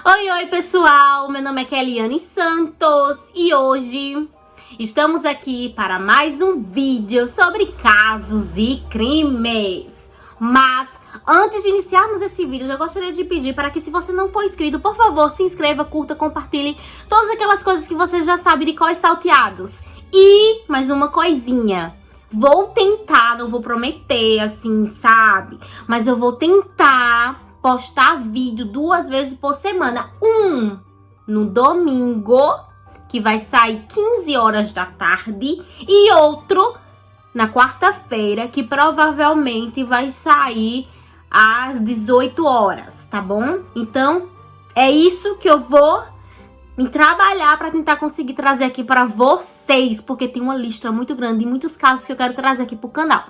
Oi, pessoal! Meu nome é Keliane Santos e hoje estamos aqui para mais um vídeo sobre casos e crimes. Mas antes de iniciarmos esse vídeo, eu já gostaria de pedir para que, se você não for inscrito, por favor, se inscreva, curta, compartilhe todas aquelas coisas que você já sabe de Cós Salteados. E mais uma coisinha. Vou tentar, não vou prometer, assim, sabe? Mas eu vou tentar postar vídeo 2 vezes por semana. Um no domingo, que vai sair 15 horas da tarde. E outro na quarta-feira, que provavelmente vai sair às 18 horas, tá bom? Então, é isso que eu vou me trabalhar para tentar conseguir trazer aqui para vocês, porque tem uma lista muito grande de muitos casos que eu quero trazer aqui pro canal.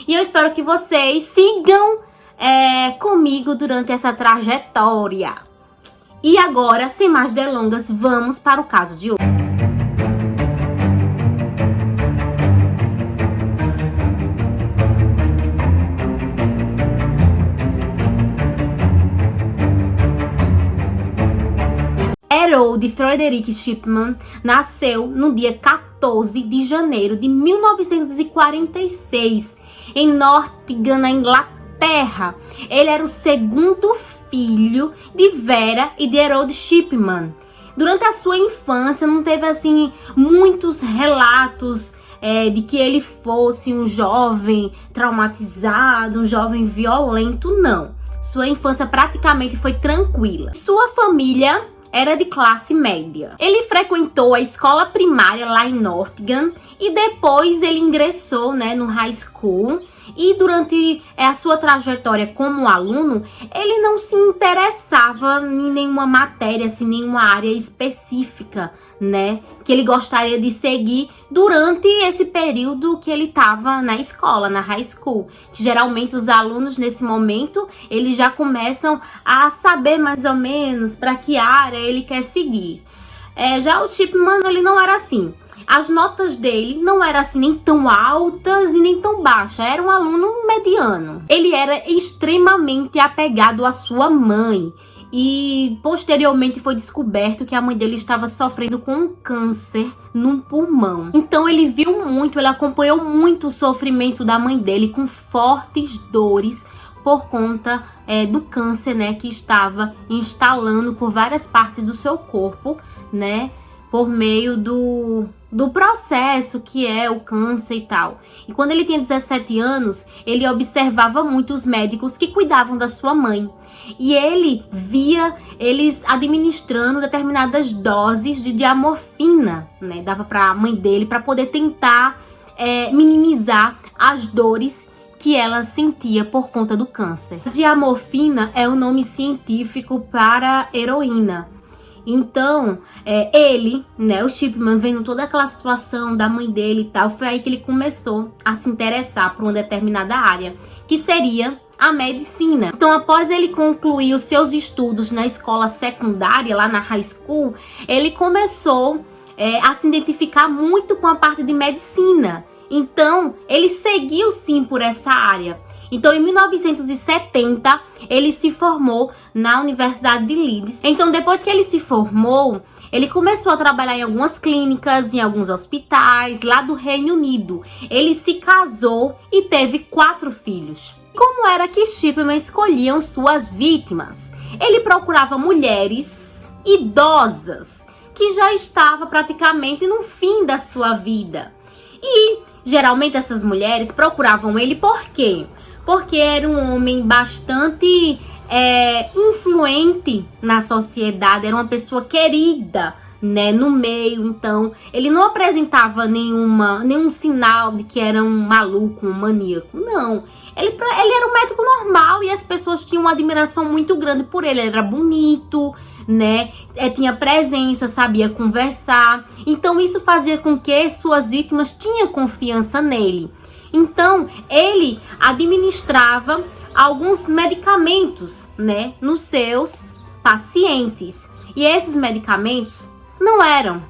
E eu espero que vocês sigam comigo durante essa trajetória. E agora, sem mais delongas, vamos para o caso de hoje. Harold Frederick Shipman nasceu no dia 14 de janeiro de 1946 em Nottingham, na Inglaterra. Ele era o segundo filho de Vera e de Harold Shipman. Durante a sua infância não teve assim muitos relatos de que ele fosse um jovem traumatizado, um jovem violento, não. Sua infância praticamente foi tranquila. Sua família era de classe média. Ele frequentou a escola primária lá em Nottingham e depois ele ingressou, no high school. E durante a sua trajetória como aluno, ele não se interessava em nenhuma matéria, assim, nenhuma área específica, que ele gostaria de seguir durante esse período que ele estava na escola, na high school. Geralmente os alunos nesse momento, eles já começam a saber mais ou menos para que área ele quer seguir. Já o Shipman, ele não era assim. As notas dele não eram assim nem tão altas e nem tão baixas, era um aluno mediano. Ele era extremamente apegado à sua mãe e posteriormente foi descoberto que a mãe dele estava sofrendo com um câncer no pulmão. Então ele viu muito, ele acompanhou muito o sofrimento da mãe dele com fortes dores por conta do câncer, que estava instalando por várias partes do seu corpo, por meio do processo que é o câncer e tal. E quando ele tinha 17 anos, ele observava muito os médicos que cuidavam da sua mãe. E ele via eles administrando determinadas doses de diamorfina, dava para a mãe dele para poder tentar minimizar as dores que ela sentia por conta do câncer. Diamorfina é o nome científico para heroína. Então, ele, o Shipman, vendo toda aquela situação da mãe dele e tal, foi aí que ele começou a se interessar por uma determinada área, que seria a medicina. Então, após ele concluir os seus estudos na escola secundária, lá na high school, ele começou a se identificar muito com a parte de medicina. Então, ele seguiu sim por essa área. Então, em 1970, ele se formou na Universidade de Leeds. Então, depois que ele se formou, ele começou a trabalhar em algumas clínicas, em alguns hospitais, lá do Reino Unido. Ele se casou e teve 4 filhos. Como era que Shipman escolhiam suas vítimas? Ele procurava mulheres idosas, que já estavam praticamente no fim da sua vida. E, geralmente, essas mulheres procuravam ele por quê? Porque era um homem bastante influente na sociedade, era uma pessoa querida, no meio. Então, ele não apresentava nenhum sinal de que era um maluco, um maníaco, não. Ele era um médico normal e as pessoas tinham uma admiração muito grande por ele. Ele era bonito, tinha presença, sabia conversar. Então, isso fazia com que suas vítimas tinham confiança nele. Então, ele administrava alguns medicamentos, nos seus pacientes. E esses medicamentos não eram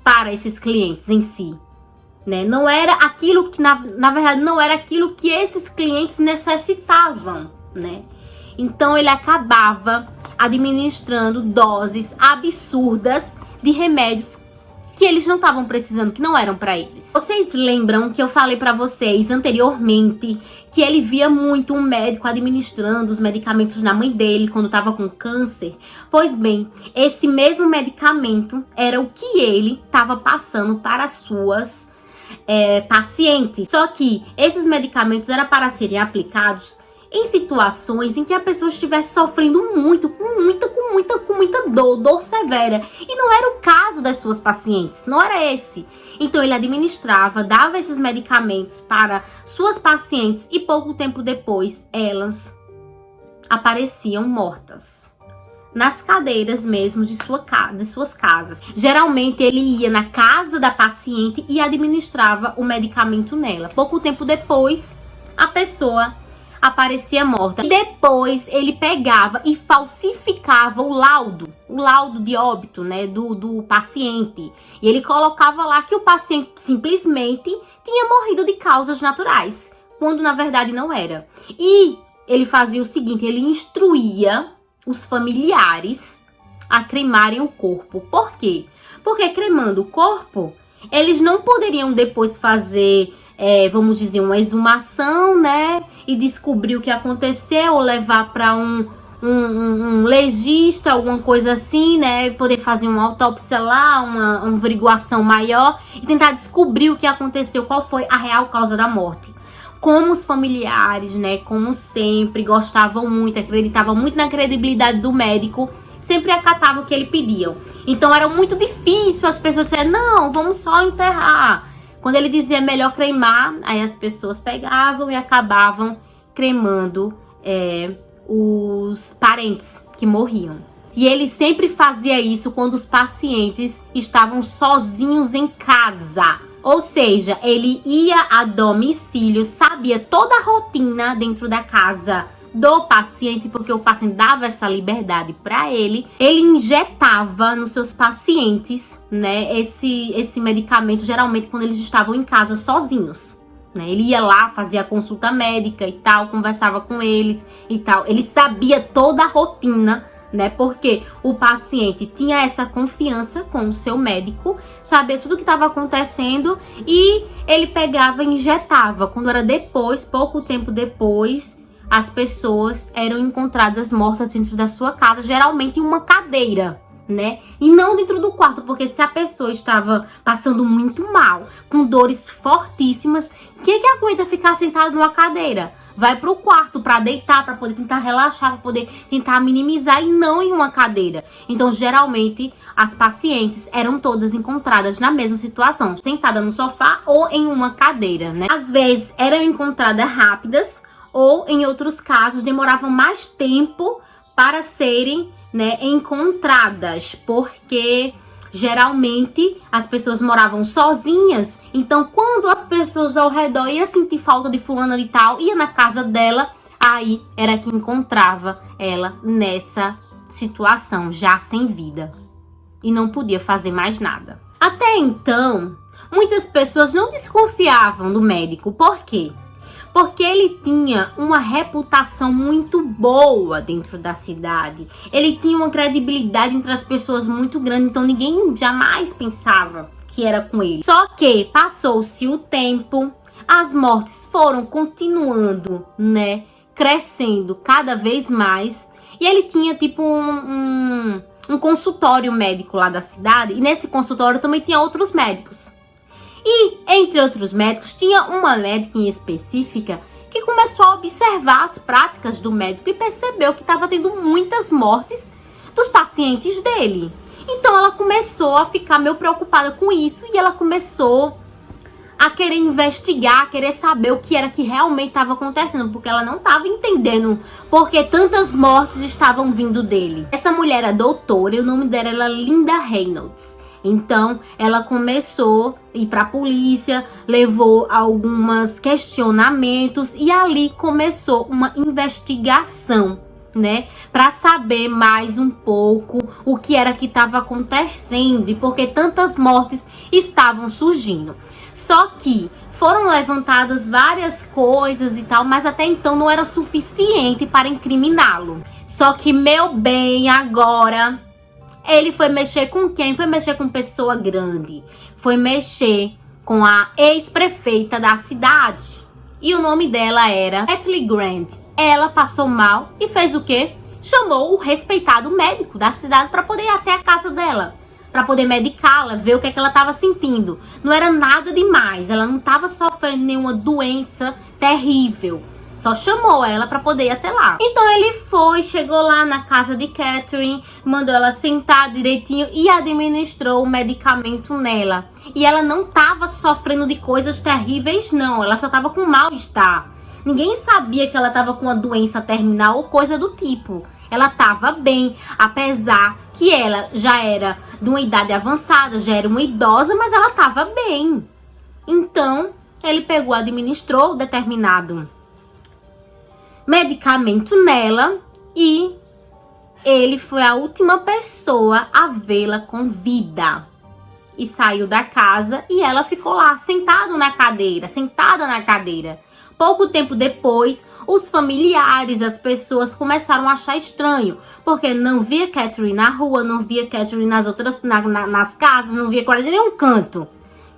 para esses clientes em si, Não era aquilo que, na verdade, não era aquilo que esses clientes necessitavam, Então ele acabava administrando doses absurdas de remédios que eles não estavam precisando, que não eram para eles. Vocês lembram que eu falei para vocês anteriormente que ele via muito um médico administrando os medicamentos na mãe dele quando estava com câncer? Pois bem, esse mesmo medicamento era o que ele estava passando para as suas pacientes. Só que esses medicamentos eram para serem aplicados em situações em que a pessoa estivesse sofrendo muito, com muita dor severa. E não era o caso das suas pacientes, não era esse. Então ele administrava, dava esses medicamentos para suas pacientes e pouco tempo depois elas apareciam mortas nas cadeiras mesmo de suas casas. Geralmente ele ia na casa da paciente e administrava o medicamento nela. Pouco tempo depois a pessoa aparecia morta. E depois ele pegava e falsificava o laudo de óbito, né, do paciente. E ele colocava lá que o paciente simplesmente tinha morrido de causas naturais, quando na verdade não era. E ele fazia o seguinte, ele instruía os familiares a cremarem o corpo. Por quê? Porque cremando o corpo, eles não poderiam depois fazer vamos dizer, uma exumação, né? E descobrir o que aconteceu, ou levar para um legista, alguma coisa assim, né? Poder fazer uma autópsia lá, uma averiguação maior e tentar descobrir o que aconteceu, qual foi a real causa da morte. Como os familiares, né? Como sempre, gostavam muito, acreditavam muito na credibilidade do médico, sempre acatavam o que ele pediam. Então era muito difícil as pessoas dizerem, não, vamos só enterrar. Quando ele dizia melhor cremar, aí as pessoas pegavam e acabavam cremando os parentes que morriam. E ele sempre fazia isso quando os pacientes estavam sozinhos em casa. Ou seja, ele ia a domicílio, sabia toda a rotina dentro da casa do paciente, porque o paciente dava essa liberdade para ele. Ele injetava nos seus pacientes, né, esse medicamento, geralmente quando eles estavam em casa sozinhos, né? Ele ia lá, fazia a consulta médica e tal, conversava com eles e tal. Ele sabia toda a rotina, né? Porque o paciente tinha essa confiança com o seu médico, sabia tudo o que estava acontecendo e ele pegava e injetava. Quando era depois, pouco tempo depois, as pessoas eram encontradas mortas dentro da sua casa, geralmente em uma cadeira, né? E não dentro do quarto, porque se a pessoa estava passando muito mal, com dores fortíssimas, quem que aguenta ficar sentado numa cadeira? Vai pro quarto para deitar, para poder tentar relaxar, para poder tentar minimizar, e não em uma cadeira. Então, geralmente, as pacientes eram todas encontradas na mesma situação, sentada no sofá ou em uma cadeira, né? Às vezes eram encontradas rápidas, ou em outros casos demoravam mais tempo para serem, né, encontradas, porque geralmente as pessoas moravam sozinhas. Então quando as pessoas ao redor iam sentir falta de fulana de tal, ia na casa dela, aí era que encontrava ela nessa situação, já sem vida, e não podia fazer mais nada. Até então, muitas pessoas não desconfiavam do médico. Por quê? Porque ele tinha uma reputação muito boa dentro da cidade. Ele tinha uma credibilidade entre as pessoas muito grande, então ninguém jamais pensava que era com ele. Só que passou-se o tempo, as mortes foram continuando, né, crescendo cada vez mais, e ele tinha tipo um consultório médico lá da cidade, e nesse consultório também tinha outros médicos. E, entre outros médicos, tinha uma médica em específica que começou a observar as práticas do médico e percebeu que estava tendo muitas mortes dos pacientes dele. Então ela começou a ficar meio preocupada com isso e ela começou a querer investigar, a querer saber o que era que realmente estava acontecendo, porque ela não estava entendendo porque tantas mortes estavam vindo dele. Essa mulher era doutora e o nome dela era Linda Reynolds. Então, ela começou a ir para a polícia, levou alguns questionamentos e ali começou uma investigação, né? Para saber mais um pouco o que era que estava acontecendo e por que tantas mortes estavam surgindo. Só que foram levantadas várias coisas e tal, mas até então não era suficiente para incriminá-lo. Só que, meu bem, agora ele foi mexer com quem? Foi mexer com pessoa grande. Foi mexer com a ex-prefeita da cidade. E o nome dela era Ashley Grant. Ela passou mal e fez o quê? Chamou o respeitado médico da cidade para poder ir até a casa dela, para poder medicá-la, ver o que é que ela estava sentindo. Não era nada demais, ela não estava sofrendo nenhuma doença terrível. Só chamou ela para poder ir até lá. Então ele foi, chegou lá na casa de Catherine, mandou ela sentar direitinho e administrou o medicamento nela. E ela não estava sofrendo de coisas terríveis, não. Ela só estava com mal-estar. Ninguém sabia que ela estava com uma doença terminal ou coisa do tipo. Ela estava bem, apesar que ela já era de uma idade avançada, já era uma idosa, mas ela estava bem. Então, ele pegou, administrou determinado medicamento nela e ele foi a última pessoa a vê-la com vida. E saiu da casa e ela ficou lá, sentada na cadeira. Pouco tempo depois, os familiares, as pessoas começaram a achar estranho, porque não via Catherine na rua, não via Catherine nas outras, nas casas, não via Cora de nenhum canto.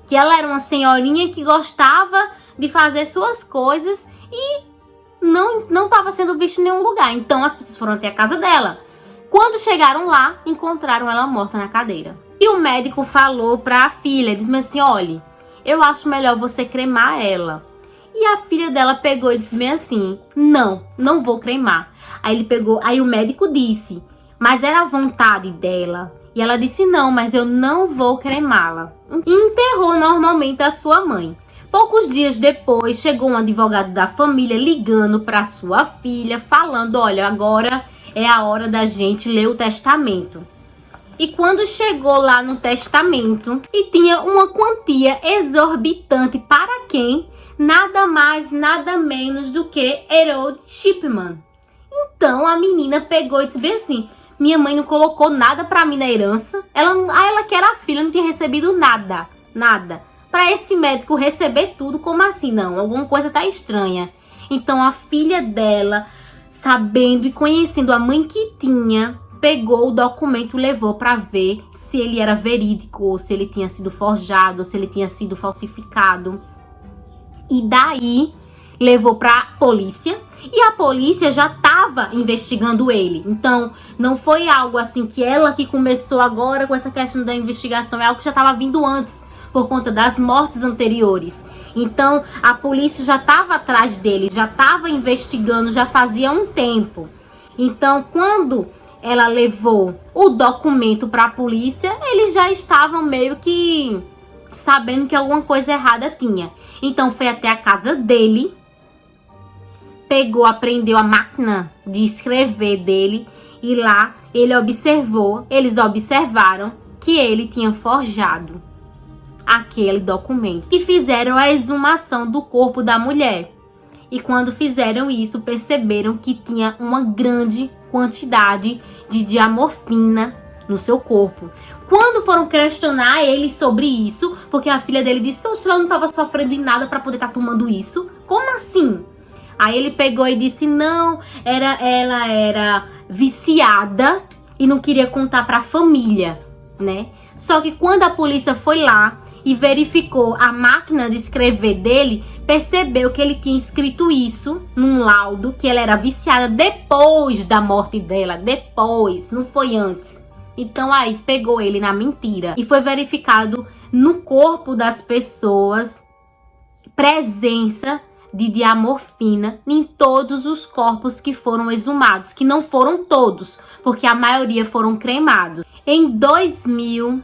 Que ela era uma senhorinha que gostava de fazer suas coisas e não estava sendo vista em nenhum lugar. Então as pessoas foram até a casa dela. Quando chegaram lá, encontraram ela morta na cadeira. E o médico falou para a filha, disse assim, olha, eu acho melhor você cremar ela. E a filha dela pegou e disse bem assim, não vou cremar. Aí o médico disse, mas era a vontade dela. E ela disse, não, mas eu não vou cremá-la. E enterrou normalmente a sua mãe. Poucos dias depois, chegou um advogado da família ligando para sua filha, falando, olha, agora é a hora da gente ler o testamento. E quando chegou lá no testamento, e tinha uma quantia exorbitante para quem? Nada mais, nada menos do que Harold Shipman. Então a menina pegou e disse bem assim, minha mãe não colocou nada para mim na herança. Ela que era a filha, não tinha recebido nada. Para esse médico receber tudo, como assim? Não, alguma coisa tá estranha. Então a filha dela, sabendo e conhecendo a mãe que tinha, pegou o documento e levou para ver se ele era verídico, ou se ele tinha sido forjado, ou se ele tinha sido falsificado. E daí levou para a polícia, e a polícia já estava investigando ele. Então não foi algo assim que ela que começou agora com essa questão da investigação, é algo que já estava vindo antes, por conta das mortes anteriores. Então a polícia já estava atrás dele, já estava investigando, já fazia um tempo. Então quando ela levou o documento para a polícia, eles já estavam meio que sabendo que alguma coisa errada tinha. Então foi até a casa dele, aprendeu a máquina de escrever dele, e lá eles observaram que ele tinha forjado aquele documento. E fizeram a exumação do corpo da mulher. E quando fizeram isso, perceberam que tinha uma grande quantidade de diamorfina no seu corpo. Quando foram questionar ele sobre isso, porque a filha dele disse, ela não estava sofrendo em nada para poder estar tomando isso. Como assim? Aí ele pegou e disse, não, ela era viciada e não queria contar para a família, né? Só que quando a polícia foi lá e verificou a máquina de escrever dele, percebeu que ele tinha escrito isso num laudo, que ela era viciada depois da morte dela, depois, não foi antes. Então aí pegou ele na mentira. E foi verificado no corpo das pessoas presença de diamorfina em todos os corpos que foram exumados, que não foram todos, porque a maioria foram cremados. Em 2000,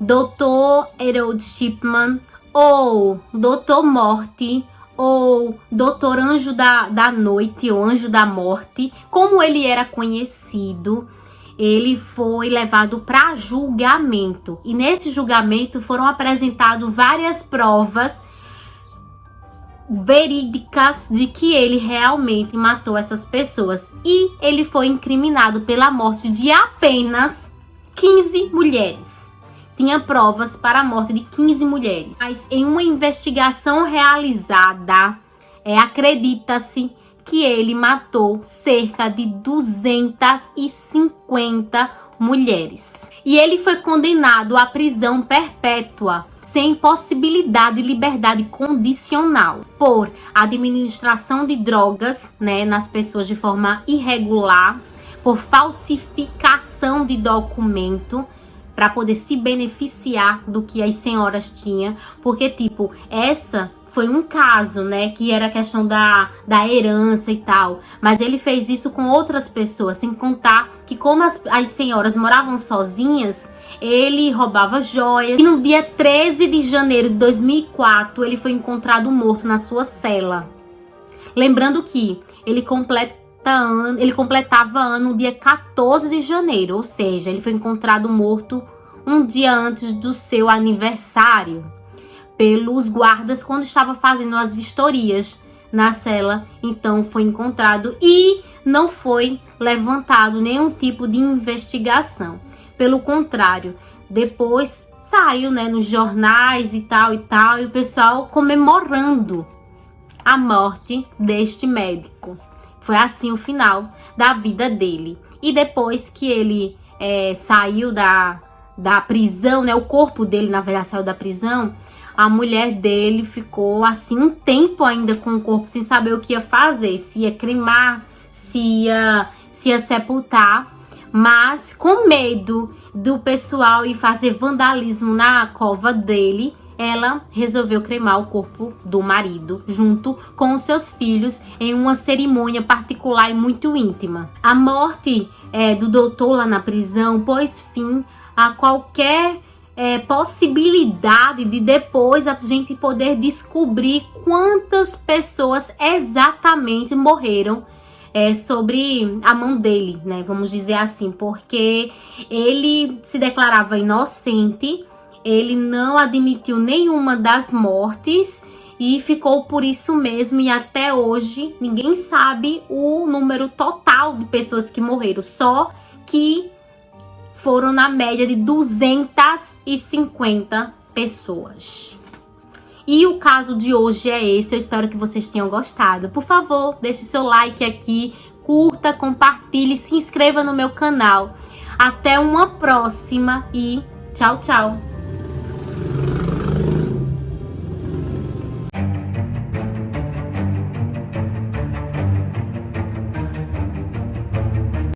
Dr. Harold Shipman, ou Dr. Morte, ou Dr. Anjo da Noite, ou Anjo da Morte, como ele era conhecido, ele foi levado para julgamento. E nesse julgamento foram apresentadas várias provas verídicas de que ele realmente matou essas pessoas. E ele foi incriminado pela morte de apenas 15 mulheres. tinha provas para a morte de 15 mulheres. Mas em uma investigação realizada, acredita-se que ele matou cerca de 250 mulheres. E ele foi condenado à prisão perpétua, sem possibilidade de liberdade condicional, por administração de drogas, nas pessoas de forma irregular, por falsificação de documento, para poder se beneficiar do que as senhoras tinham, porque, tipo, essa foi um caso, que era a questão da herança e tal, mas ele fez isso com outras pessoas, sem contar que como as senhoras moravam sozinhas, ele roubava joias. E no dia 13 de janeiro de 2004, ele foi encontrado morto na sua cela. Lembrando que ele completava ano no dia 14 de janeiro, ou seja, ele foi encontrado morto um dia antes do seu aniversário, pelos guardas quando estava fazendo as vistorias na cela. Então foi encontrado e não foi levantado nenhum tipo de investigação. Pelo contrário, depois saiu, nos jornais e tal, e o pessoal comemorando a morte deste médico. Foi assim o final da vida dele. E depois que ele saiu da prisão, o corpo dele, na verdade, saiu da prisão, a mulher dele ficou assim um tempo ainda com o corpo sem saber o que ia fazer, se ia cremar, se ia sepultar, mas com medo do pessoal ir fazer vandalismo na cova dele, ela resolveu cremar o corpo do marido junto com os seus filhos em uma cerimônia particular e muito íntima. A morte do doutor lá na prisão pôs fim a qualquer possibilidade de depois a gente poder descobrir quantas pessoas exatamente morreram sobre a mão dele, vamos dizer assim, porque ele se declarava inocente, ele não admitiu nenhuma das mortes e ficou por isso mesmo, e até hoje ninguém sabe o número total de pessoas que morreram, só que foram na média de 250 pessoas. E o caso de hoje é esse, eu espero que vocês tenham gostado. Por favor, deixe seu like aqui, curta, compartilhe, se inscreva no meu canal. Até uma próxima e tchau, tchau!